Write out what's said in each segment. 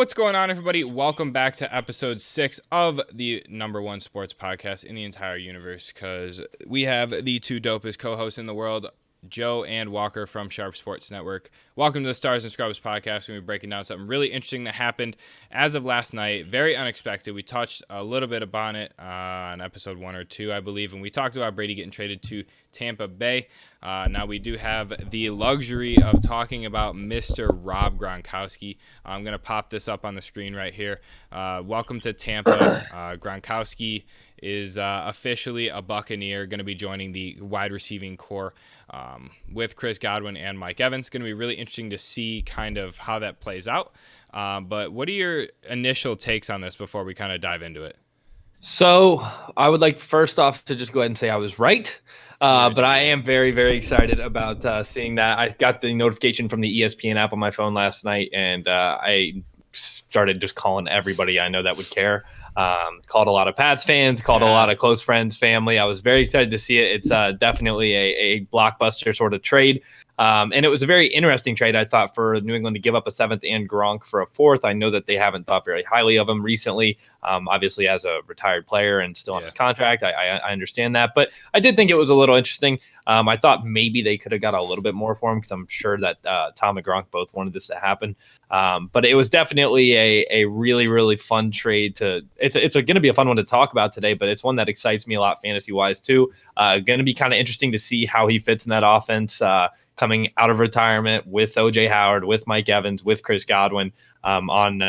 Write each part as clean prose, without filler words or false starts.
What's going on, everybody? Welcome back to episode 6 of the #1 sports podcast in the entire universe, because we have the two dopest co-hosts in the world, Joe and Walker from Sharp Sports Network. Welcome to the Stars and Scrubs podcast. We're going to be breaking down something really interesting that happened as of last night. Very unexpected. We touched a little bit upon it on episode 1 or 2, I believe, and we talked about Brady getting traded to Tampa Bay. Now we do have the luxury of talking about Mr. Rob Gronkowski. I'm going to pop this up on the screen right here. Welcome to Tampa. Gronkowski is officially a Buccaneer, going to be joining the wide receiving core with Chris Godwin and Mike Evans. Going to be really interesting to see kind of how that plays out. But what are your initial takes on this before we kind of dive into it? So I would like first off to just go ahead and say I was right. But I am very, very excited about seeing that. I got the notification from the ESPN app on my phone last night, and I started just calling everybody I know that would care. Called a lot of Pats fans, called a lot of close friends, family. I was very excited to see it. It's definitely a blockbuster sort of trade. And it was a very interesting trade, I thought, for New England to give up a 7th and Gronk for a 4th. I know that they haven't thought very highly of him recently, obviously as a retired player and still on his contract. I understand that. But I did think it was a little interesting. I thought maybe they could have got a little bit more for him because I'm sure that Tom and Gronk both wanted this to happen. But it was definitely a really, really fun trade. It's going to be a fun one to talk about today, but it's one that excites me a lot fantasy-wise too. Going to be kind of interesting to see how he fits in that offense coming out of retirement with O.J. Howard, with Mike Evans, with Chris Godwin on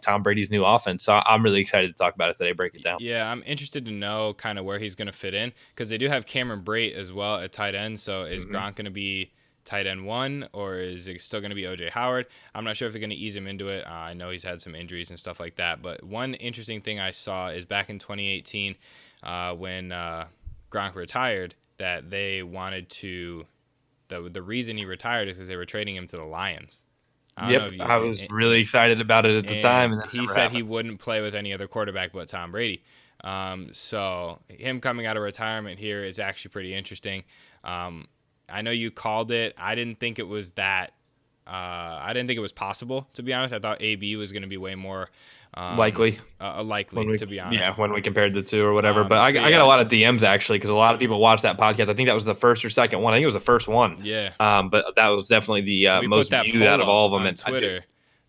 Tom Brady's new offense. So I'm really excited to talk about it today, break it down. Yeah, I'm interested to know kind of where he's going to fit in because they do have Cameron Brate as well at tight end. So is Gronk going to be tight end 1 or is it still going to be O.J. Howard? I'm not sure if they're going to ease him into it. I know he's had some injuries and stuff like that. But one interesting thing I saw is back in 2018 when Gronk retired that they wanted to – the reason he retired is because they were trading him to the Lions. I was really excited about it at the time. And he said he wouldn't play with any other quarterback but Tom Brady. So him coming out of retirement here is actually pretty interesting. I know you called it. I didn't think it was that. I didn't think it was possible, to be honest. I thought AB was going to be way more likely, to be honest. Yeah, when we compared the two or whatever. But I got a lot of DMs actually because a lot of people watched that podcast. I think that was the first or second one. I think it was the first one. Yeah. But that was definitely the most viewed out of all of them on Twitter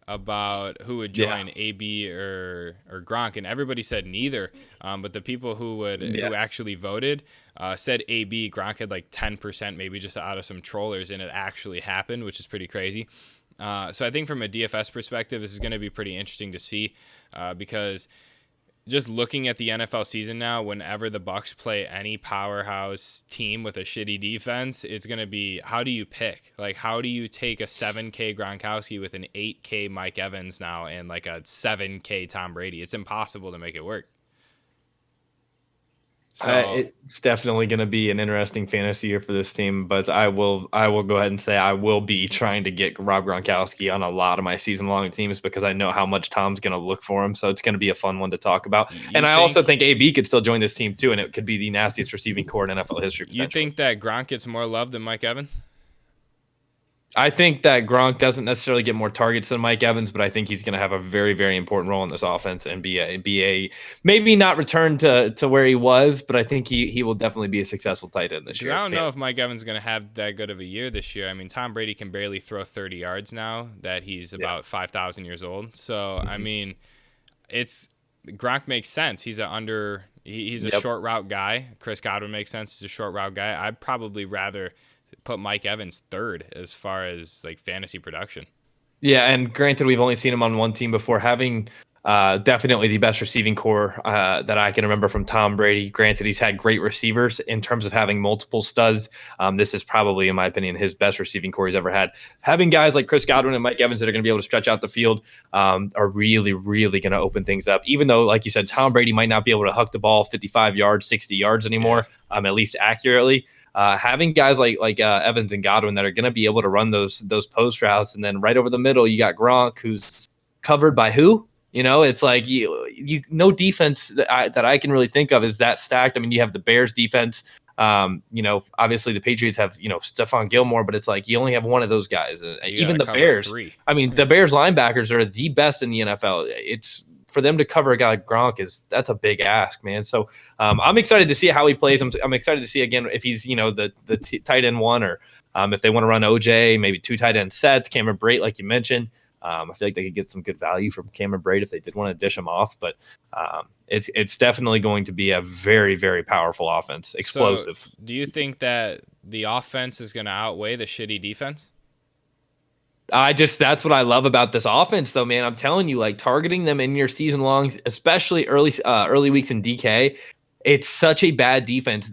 about who would join AB or Gronk, and everybody said neither. But the people who actually voted said AB. Gronk had like 10%, maybe just out of some trollers, and it actually happened, which is pretty crazy. So I think from a DFS perspective, this is going to be pretty interesting to see because just looking at the NFL season now, whenever the Bucs play any powerhouse team with a shitty defense, it's going to be, how do you pick? Like, how do you take a 7K Gronkowski with an 8K Mike Evans now and like a 7K Tom Brady? It's impossible to make it work. So it's definitely going to be an interesting fantasy year for this team, but I will go ahead and say I will be trying to get Rob Gronkowski on a lot of my season-long teams because I know how much Tom's going to look for him, so it's going to be a fun one to talk about. I also think AB could still join this team too, and it could be the nastiest receiving core in NFL history. You think that Gronk gets more love than Mike Evans? I think that Gronk doesn't necessarily get more targets than Mike Evans, but I think he's going to have a very, very important role in this offense and be a maybe not return to where he was, but I think he will definitely be a successful tight end this year. I don't know if Mike Evans is going to have that good of a year this year. I mean, Tom Brady can barely throw 30 yards now that he's about 5,000 years old. So, I mean, Gronk makes sense. He's a short route guy. Chris Godwin makes sense. He's a short route guy. I'd probably rather put Mike Evans third as far as like fantasy production. Yeah, and granted, we've only seen him on one team before, having definitely the best receiving core that I can remember from Tom Brady. Granted, he's had great receivers in terms of having multiple studs. This is probably, in my opinion, his best receiving core he's ever had. Having guys like Chris Godwin and Mike Evans that are going to be able to stretch out the field are really, really going to open things up. Even though, like you said, Tom Brady might not be able to huck the ball 55 yards, 60 yards anymore, at least accurately. Having guys like Evans and Godwin that are going to be able to run those post routes, and then right over the middle you got Gronk, who's covered by who? You know, it's like you no defense that I can really think of is that stacked. I mean, you have the Bears defense Obviously the Patriots have, Stephon Gilmore, but it's like you only have one of those guys. Even the Bears. 3. I mean, the Bears linebackers are the best in the NFL. It's for them to cover a guy like Gronk that's a big ask, man. So I'm excited to see how he plays. I'm excited to see again if he's, the tight end one, or if they want to run OJ, maybe 2 tight end sets, Cameron Brate, like you mentioned. I feel like they could get some good value from Cameron Brate if they did want to dish him off, but it's definitely going to be a very, very powerful offense, explosive. So, do you think that the offense is going to outweigh the shitty defense? That's what I love about this offense, though, man. I'm telling you, like targeting them in your season longs, especially early weeks in DK, it's such a bad defense.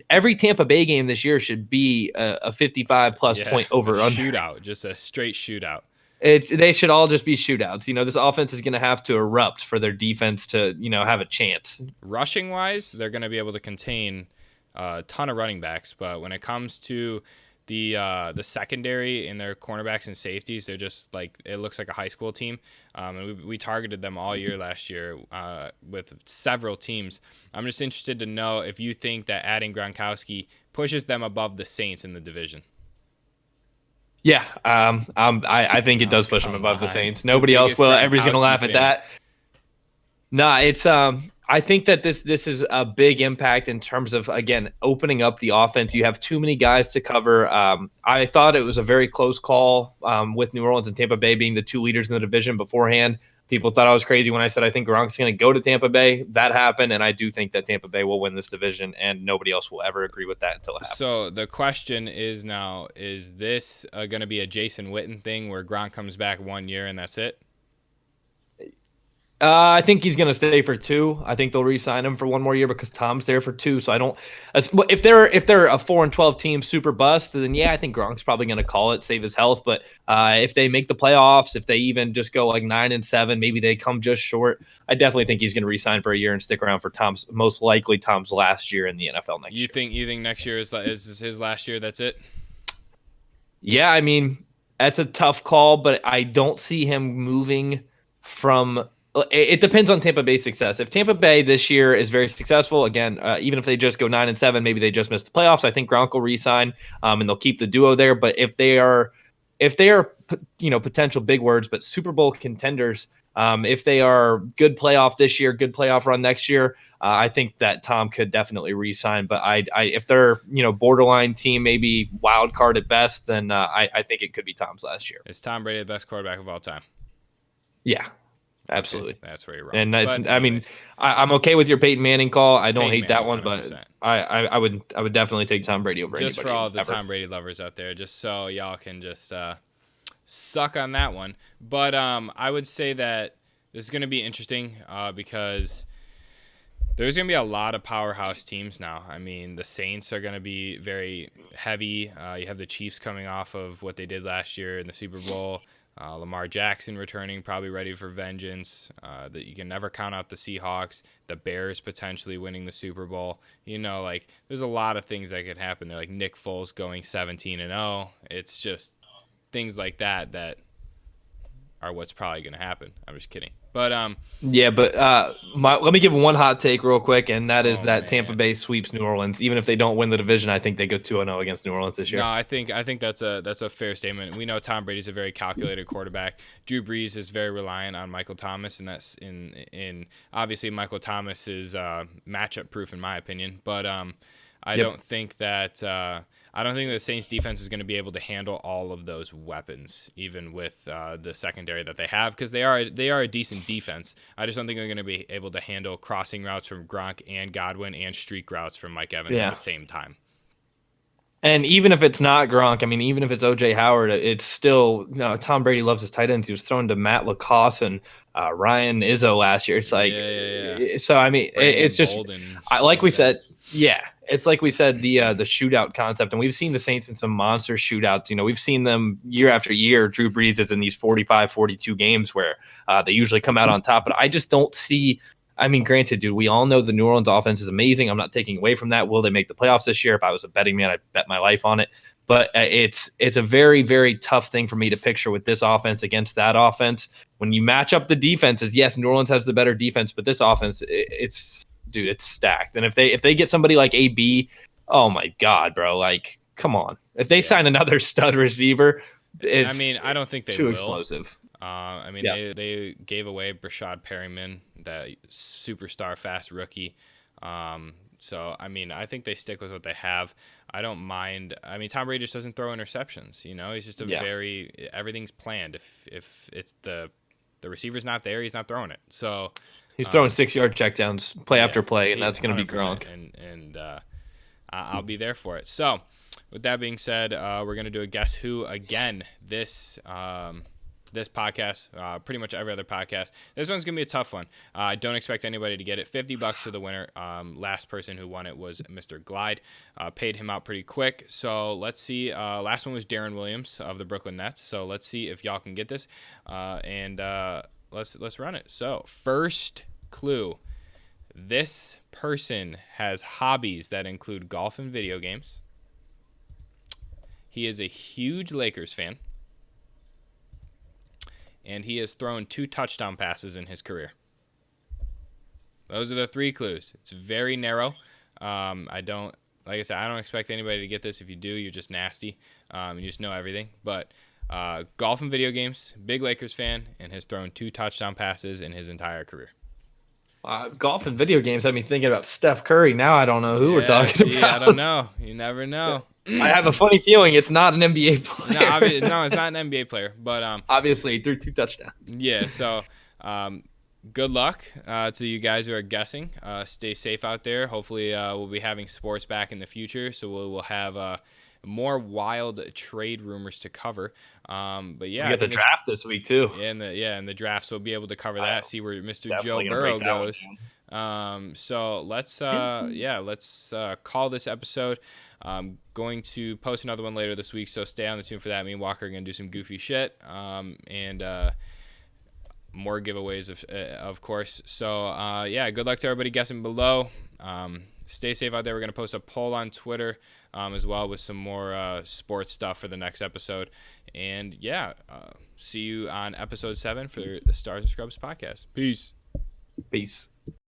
Every Tampa Bay game this year should be a 55 plus point over shootout, just a straight shootout. They should all just be shootouts. This offense is going to have to erupt for their defense to, have a chance. Rushing wise, they're going to be able to contain a ton of running backs, but when it comes to the secondary and their cornerbacks and safeties, they're just like, it looks like a high school team. And we targeted them all year last year with several teams. I'm just interested to know if you think that adding Gronkowski pushes them above the Saints in the division. Yeah, I think it does push them above the Saints. Nobody else will. Everybody's gonna laugh at that. Nah, it's I think that this is a big impact in terms of, again, opening up the offense. You have too many guys to cover. I thought it was a very close call with New Orleans and Tampa Bay being the 2 leaders in the division beforehand. People thought I was crazy when I said I think Gronk's going to go to Tampa Bay. That happened, and I do think that Tampa Bay will win this division, and nobody else will ever agree with that until it happens. So the question is now, is this going to be a Jason Witten thing where Gronk comes back 1 year and that's it? I think he's going to stay for 2. I think they'll re-sign him for 1 more year because Tom's there for 2. So I don't. If they're a 4-12 team super bust, then yeah, I think Gronk's probably going to call it, save his health. But if they make the playoffs, if they even just go like 9-7, maybe they come just short. I definitely think he's going to re-sign for a year and stick around for Tom's last year in the NFL next year. You think next year is his last year? That's it. Yeah, I mean that's a tough call, but I don't see him moving from. It depends on Tampa Bay's success. If Tampa Bay this year is very successful, again, even if they just go 9-7, maybe they just miss the playoffs. I think Gronk will re-sign, and they'll keep the duo there. But if they are, potential big words, but Super Bowl contenders, if they are good playoff this year, good playoff run next year, I think that Tom could definitely re-sign. But if they're borderline team, maybe wild card at best, then I think it could be Tom's last year. Is Tom Brady the best quarterback of all time? Yeah. Absolutely. Okay, that's where you're wrong. And I'm okay with your Peyton Manning call. I don't hate that one, 100%. But I would definitely take Tom Brady over just anybody. For all the ever. Tom Brady lovers out there, just so y'all can just suck on that one. But I would say that this is going to be interesting because there's going to be a lot of powerhouse teams now. I mean, the Saints are going to be very heavy. You have the Chiefs coming off of what they did last year in the Super Bowl. Lamar Jackson returning, probably ready for vengeance. That you can never count out the Seahawks. The Bears potentially winning the Super Bowl. There's a lot of things that could happen. They're like Nick Foles going 17-0. It's just things like that are what's probably going to happen. I'm just kidding. But let me give one hot take real quick, and that is that Tampa Bay sweeps New Orleans. Even if they don't win the division, I think they go 2-0 against New Orleans this year. No, I think that's a fair statement. We know Tom Brady's a very calculated quarterback. Drew Brees is very reliant on Michael Thomas, and that's in obviously Michael Thomas is matchup proof in my opinion. But I don't think that the Saints defense is going to be able to handle all of those weapons, even with the secondary that they have, because they are a decent defense. I just don't think they're going to be able to handle crossing routes from Gronk and Godwin and streak routes from Mike Evans at the same time. And even if it's not Gronk, I mean, even if it's OJ Howard, it's still Tom Brady loves his tight ends. He was throwing to Matt LaCosse and Ryan Izzo last year. It's like, so I mean, it's just like we said. Yeah, it's like we said, the shootout concept, and we've seen the Saints in some monster shootouts. We've seen them year after year. Drew Brees is in these 45, 42 games where they usually come out on top. But I just don't see. I mean, granted, dude, we all know the New Orleans offense is amazing. I'm not taking away from that. Will they make the playoffs this year? If I was a betting man, I'd bet my life on it. But it's a very, very tough thing for me to picture with this offense against that offense. When you match up the defenses, yes, New Orleans has the better defense, but this offense, it's stacked. And if they get somebody like AB Oh my God, bro! Like, come on. If they Yeah. sign another stud receiver, I it's mean, I don't think they too will. explosive. I mean, Yeah. they gave away Brashad Perryman, that superstar fast rookie. So, I mean, I think they stick with what they have. I don't mind. I mean, Tom Brady just doesn't throw interceptions. You know, he's just everything's planned. If it's the receiver's not there, he's not throwing it. So He's throwing 6-yard checkdowns play after play, and that's going to be 100%. Gronk. And I'll be there for it. So, with that being said, we're gonna do a Guess Who again. This podcast, pretty much every other podcast. This one's gonna be a tough one. I don't expect anybody to get it. $50 to the winner. Last person who won it was Mr. Glide. Paid him out pretty quick. So let's see. Last one was Darren Williams of the Brooklyn Nets. So let's see if y'all can get this. And let's run it. So first clue. This person has hobbies that include golf and video games. He is a huge Lakers fan. And he has thrown 2 touchdown passes in his career. Those are the 3 clues. It's very narrow. Like I said, I don't expect anybody to get this. If you do, you're just nasty. You just know everything. But golf and video games, big Lakers fan, and has thrown 2 touchdown passes in his entire career. Golf and video games had me thinking about Steph Curry. Now I don't know who we're talking about. I don't know. You never know. I have a funny feeling it's not an NBA player. No, it's not an NBA player. But obviously he threw 2 touchdowns. Yeah. So good luck to you guys who are guessing. Stay safe out there. Hopefully we'll be having sports back in the future, so we'll have more wild trade rumors to cover. But yeah, we got the draft this week too. Yeah, in the draft, so we'll be able to cover that. See where Mr. Joe Burrow goes. So let's call this episode. I'm going to post another one later this week, so stay on the tune for that. Me and Walker are going to do some goofy shit, and more giveaways, of course. So, good luck to everybody guessing below. Stay safe out there. We're going to post a poll on Twitter as well with some more sports stuff for the next episode. And, see you on episode 7 for the Stars and Scrubs podcast. Peace.